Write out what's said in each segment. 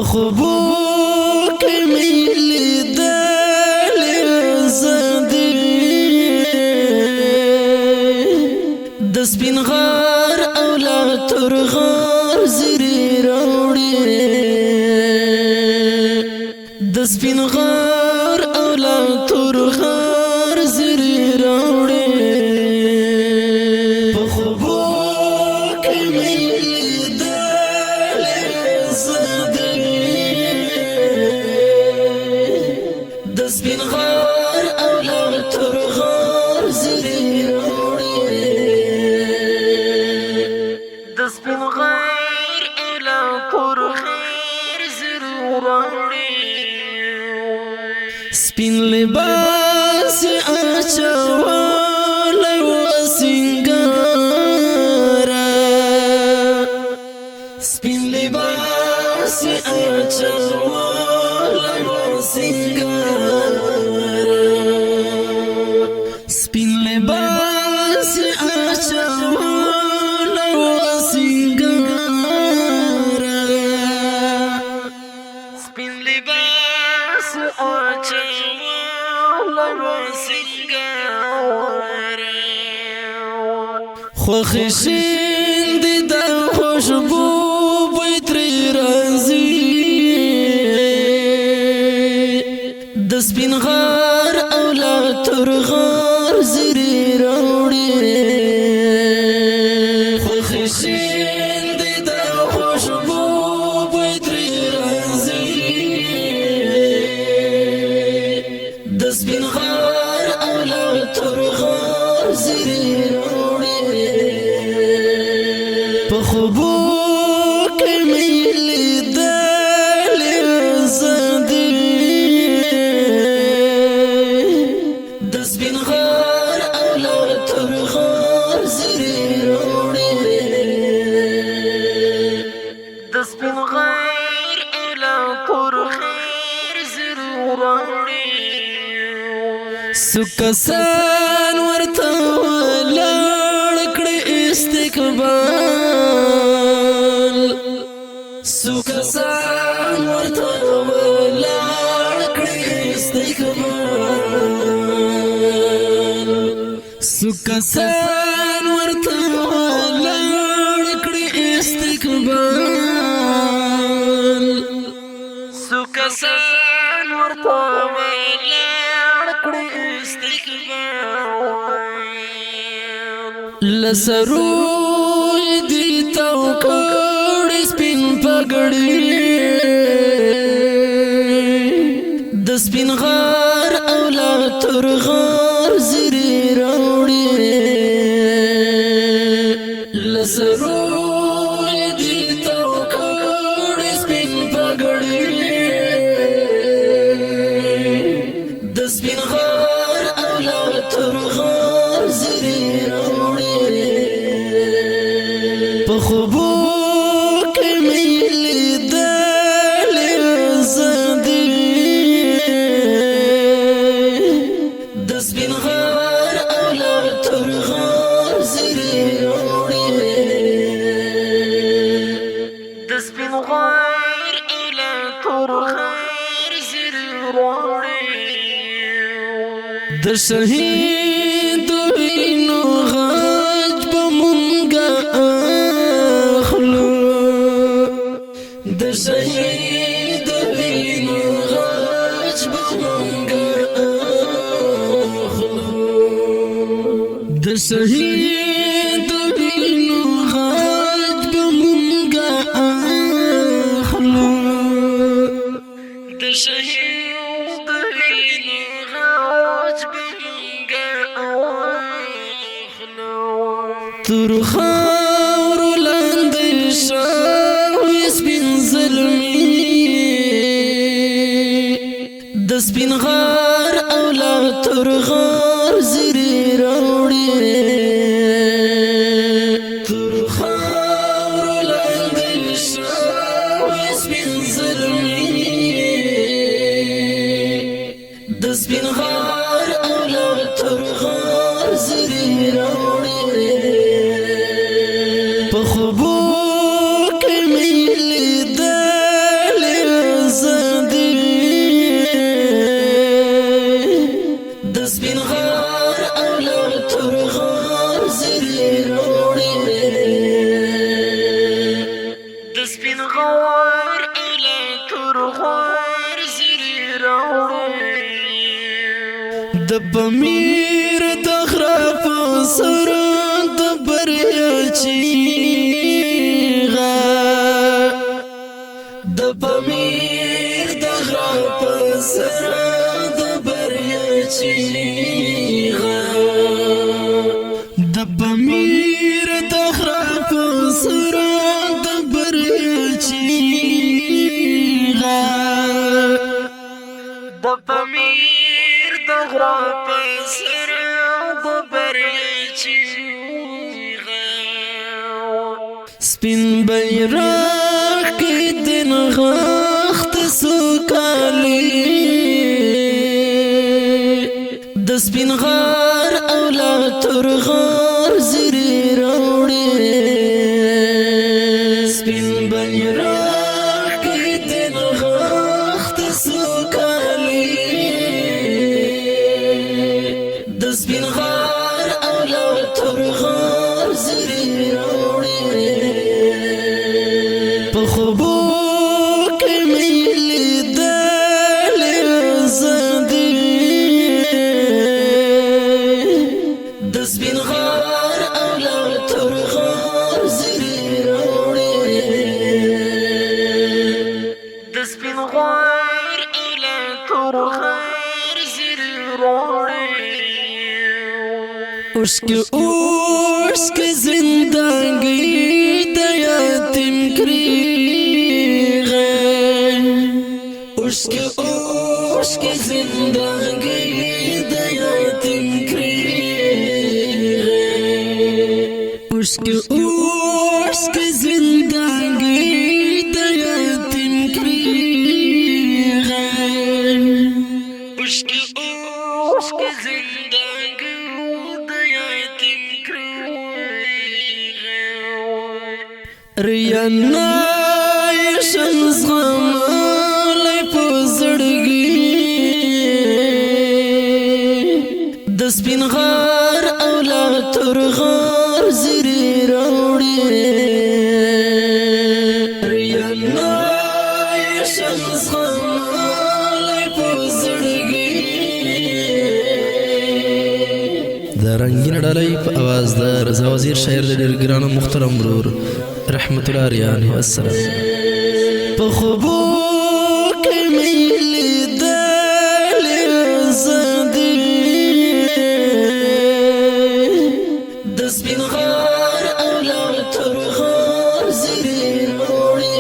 خوبو کې مې لیدلې زدې د سپین غار او لا تور غار زری راوړې د سپین غار او لا تور غار زری راوړې په خوبو کې مې لیدلې زدې د سپین غار او لا تور غار زری راوړې د سپین غار او لا تور غار زری راوړې سپین لباس اچولی و سنگارا سپین لباس اچولی و سنگارا سپین لباس اچولی و سنگارا سپین لباس خوخشین دی دا خوشبو بیتری رازی د سپین غار او لا تور غار زری راوړې خوخشین دی دا خوشبو بیتری رازی د سپین غار او لا تور غار زری په خوبو کې مې لیدلې زدې د سپین غار او لا تور غار زری راوړې د سپین غار او لا تور غار زری راوړې سکسان ورته ولاړ کړې استقبال سکسان ورته ولاړ کړې استقبال سکسان ورته ولاړ کړې استقبال سکسان ورته ولاړ کړې استقبال لسرو دی تو کړي سپین پګړي د سپین غار او لا تور غار زری راوړې لسرو دی تو کړي سپین پګړي د سپین غار او لا تور غار زری په خوبو کې مې لیدلې زدې د سپین غار او لا تور غار زری راوړې د سپین غار او لا تور غار زری راوړې د شهید وینو غاج په مونږه د شهید وینو غاج به مونږه د شهید وینو غاج به مونږه د شهید وینو غاج به مونږه تر خاورو لاندې شوي سپین زلمي د سپین غار او لا تور غار زری راوړې تر خاورو لاندې شوي سپین زلمي د سپین غار او لا تور غار زری راوړې په خوبو کې مې لیدلې غار زری راوړې د پمیر د غره په سر د بریا چیغه د پمیر د غره په سر د بریا چیغه د پمیر د غره په سر د بریا چیغه د پمیر د غره په سر د بریا چیغه سپین بیرغ کې دین غخت سوکالی د سپین غار اولاد تر غار زری راوړې سپین بیرغ کې دین غخت سوکالی د سپین غار اولاد تر غار زری راوړې په خوبو کې مې لیدلې زندې د سپین غار اولاد تر غار زری راوړې د سپین غار اولاد تر غار زری راوړې اوس کې زندګي د یتیم کریغه اوس کې زندګي د یتیم کریغه اوس کې زندګي د یتیم کریغه اوس کې زندګي د یتیم کریغه ریانا شمس غمالی په زړګي د سپین غار اولاد تر غار زری راوړې ریانا شمس غمالی په زړګي د رنگین ډالۍ په اواز د رضا وزیر شاعر د ډېر ګرانو محترم ورور رحمت الله ریانی السلام په خوبو کې مې لیدلې زندې د سپین غار اولاد تر غار زری راوړې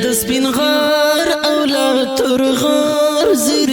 د سپین غار اولاد تر غار زری